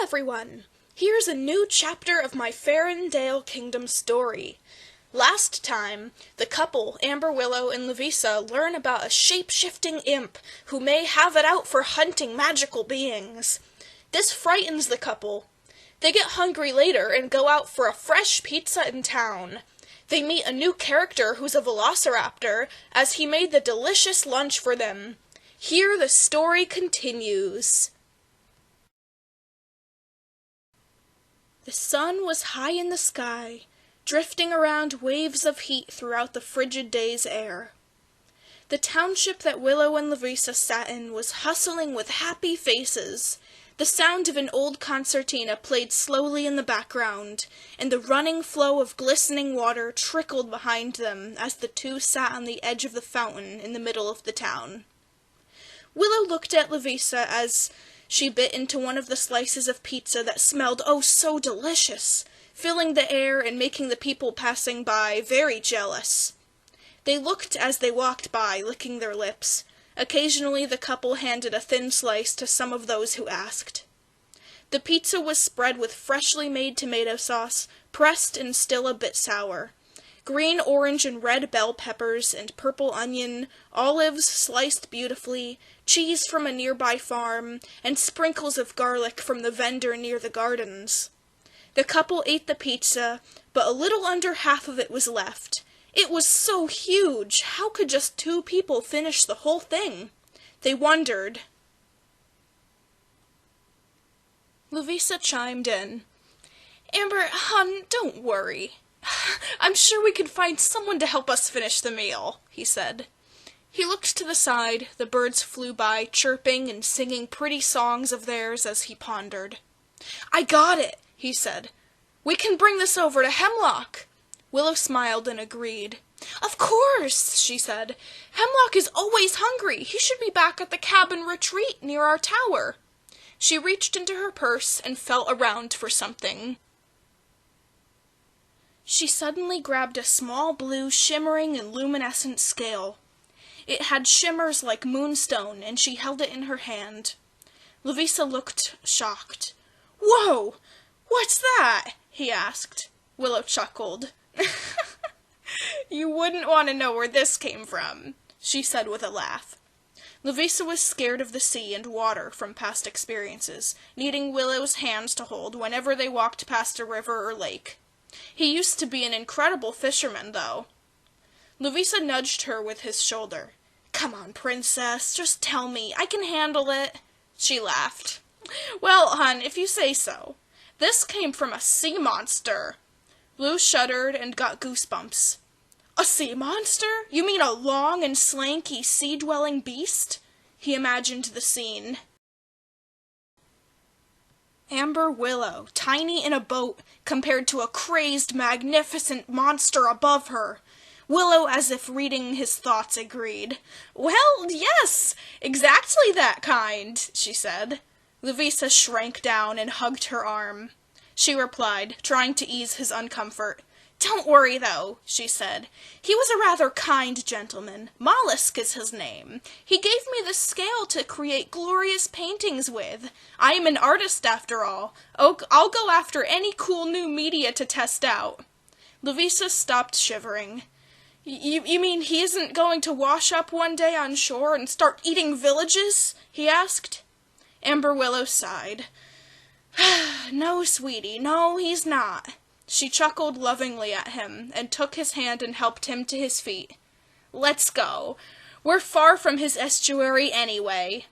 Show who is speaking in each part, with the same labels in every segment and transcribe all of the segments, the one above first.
Speaker 1: everyone! Here's a new chapter of my Farren Dale Kingdom story. Last time, the couple, Amber Willow and Lavisa, learn about a shape-shifting imp who may have it out for hunting magical beings. This frightens the couple. They get hungry later and go out for a fresh pizza in town. They meet a new character who's a velociraptor, as he made the delicious lunch for them. Here the story continues. The sun was high in the sky, drifting around waves of heat throughout the frigid day's air. The township that Willow and Lavisa sat in was hustling with happy faces. The sound of an old concertina played slowly in the background, and the running flow of glistening water trickled behind them as the two sat on the edge of the fountain in the middle of the town. Willow looked at Lavisa as she bit into one of the slices of pizza that smelled oh so delicious, filling the air and making the people passing by very jealous. They looked as they walked by, licking their lips. Occasionally the couple handed a thin slice to some of those who asked. The pizza was spread with freshly made tomato sauce, pressed and still a bit sour. Green, orange, and red bell peppers and purple onion, olives sliced beautifully, cheese from a nearby farm, and sprinkles of garlic from the vendor near the gardens. The couple ate the pizza, but a little under half of it was left. It was so huge! How could just two people finish the whole thing? They wondered. Lavisa chimed in. "Amber, hon, don't worry. I'm sure we can find someone to help us finish the meal," he said. He looked to the side. The birds flew by, chirping and singing pretty songs of theirs as he pondered. "I got it," he said. "We can bring this over to Hemlock." Willow smiled and agreed. "Of course," she said. "Hemlock is always hungry. He should be back at the cabin retreat near our tower." She reached into her purse and felt around for something. She suddenly grabbed a small blue shimmering and luminescent scale. It had shimmers like moonstone, and she held it in her hand. Lavisa looked shocked. "Whoa! What's that?" he asked. Willow chuckled. "You wouldn't want to know where this came from," she said with a laugh. Lavisa was scared of the sea and water from past experiences, needing Willow's hands to hold whenever they walked past a river or lake. He used to be an incredible fisherman, though. Lavisa nudged her with his shoulder. "Come on, princess, just tell me. I can handle it." She laughed. "Well, hon, if you say so. This came from a sea monster." Blue shuddered and got goosebumps. "A sea monster? You mean a long and slanky sea-dwelling beast?" He imagined the scene. Amber Willow, tiny in a boat, compared to a crazed, magnificent monster above her. Willow, as if reading his thoughts, agreed. "Well, yes, exactly that kind," she said. Lavisa shrank down and hugged her arm. She replied, trying to ease his uncomfort. "Don't worry, though," she said. "He was a rather kind gentleman. Mollusk is his name. He gave me the scale to create glorious paintings with. I am an artist, after all. I'll go after any cool new media to test out." Lavisa stopped shivering. You mean he isn't going to wash up one day on shore and start eating villages?" he asked. Amber Willow sighed. "No, sweetie, no, he's not." She chuckled lovingly at him and took his hand and helped him to his feet. "Let's go. We're far from his estuary anyway."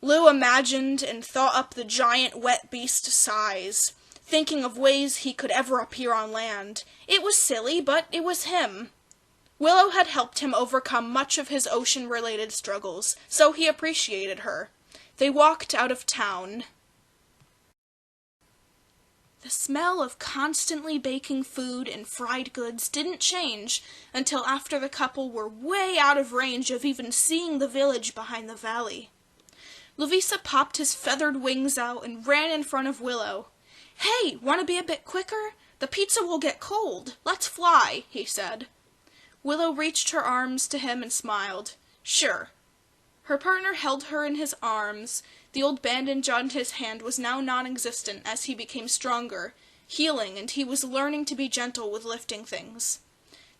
Speaker 1: Lou imagined and thought up the giant wet beast's size, thinking of ways he could ever appear on land. It was silly, but it was him. Willow had helped him overcome much of his ocean-related struggles, so he appreciated her. They walked out of town. The smell of constantly baking food and fried goods didn't change until after the couple were way out of range of even seeing the village behind the valley. Lavisa popped his feathered wings out and ran in front of Willow. "Hey, want to be a bit quicker? The pizza will get cold. Let's fly," he said. Willow reached her arms to him and smiled. "Sure." Her partner held her in his arms, The old bandage on his hand was now non-existent as he became stronger, healing, and he was learning to be gentle with lifting things.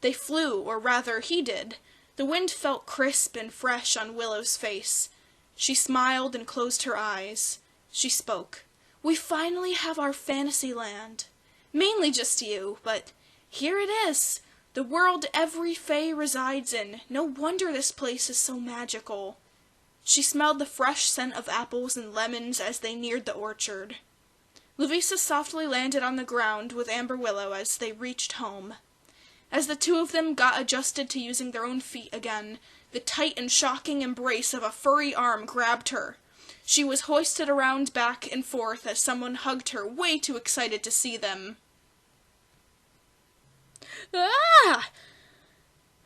Speaker 1: They flew, or rather, he did. The wind felt crisp and fresh on Willow's face. She smiled and closed her eyes. She spoke. "We finally have our fantasy land. Mainly just you, but here it is. The world every fae resides in. No wonder this place is so magical." She smelled the fresh scent of apples and lemons as they neared the orchard. Lovisa softly landed on the ground with Amber Willow as they reached home. As the two of them got adjusted to using their own feet again, the tight and shocking embrace of a furry arm grabbed her. She was hoisted around back and forth as someone hugged her, way too excited to see them. "Ah!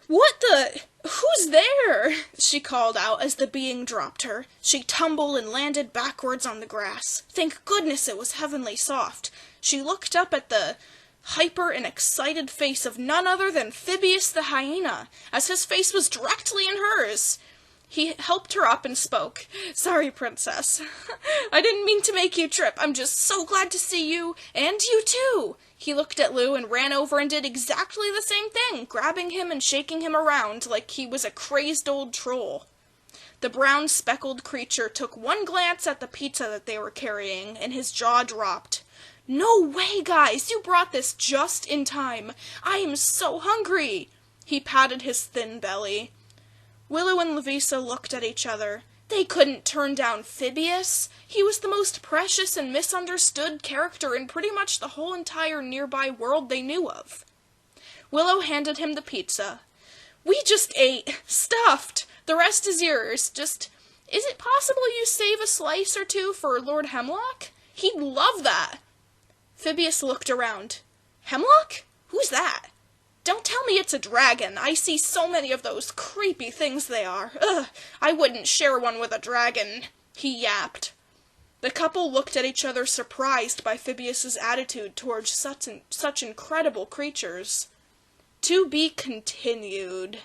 Speaker 1: What the? Who's there?" she called out as the being dropped her. She tumbled and landed backwards on the grass. Thank goodness it was heavenly soft. She looked up at the hyper and excited face of none other than Phibius the hyena, as his face was directly in hers. He helped her up and spoke. "Sorry, Princess. I didn't mean to make you trip. I'm just so glad to see you, and you too." He looked at Lou and ran over and did exactly the same thing, grabbing him and shaking him around like he was a crazed old troll. The brown speckled creature took one glance at the pizza that they were carrying, and his jaw dropped. "No way, guys! You brought this just in time! I am so hungry!" He patted his thin belly. Willow and Lovisa looked at each other. They couldn't turn down Phibius. He was the most precious and misunderstood character in pretty much the whole entire nearby world they knew of. Willow handed him the pizza. "We just ate. Stuffed. The rest is yours. Is it possible you save a slice or two for Lord Hemlock? He'd love that." Phibius looked around. "Hemlock? Who's that?" "Don't tell me it's a dragon. I see so many of those creepy things they are. Ugh, I wouldn't share one with a dragon," he yapped. The couple looked at each other, surprised by Phibius's attitude towards such incredible creatures. To be continued.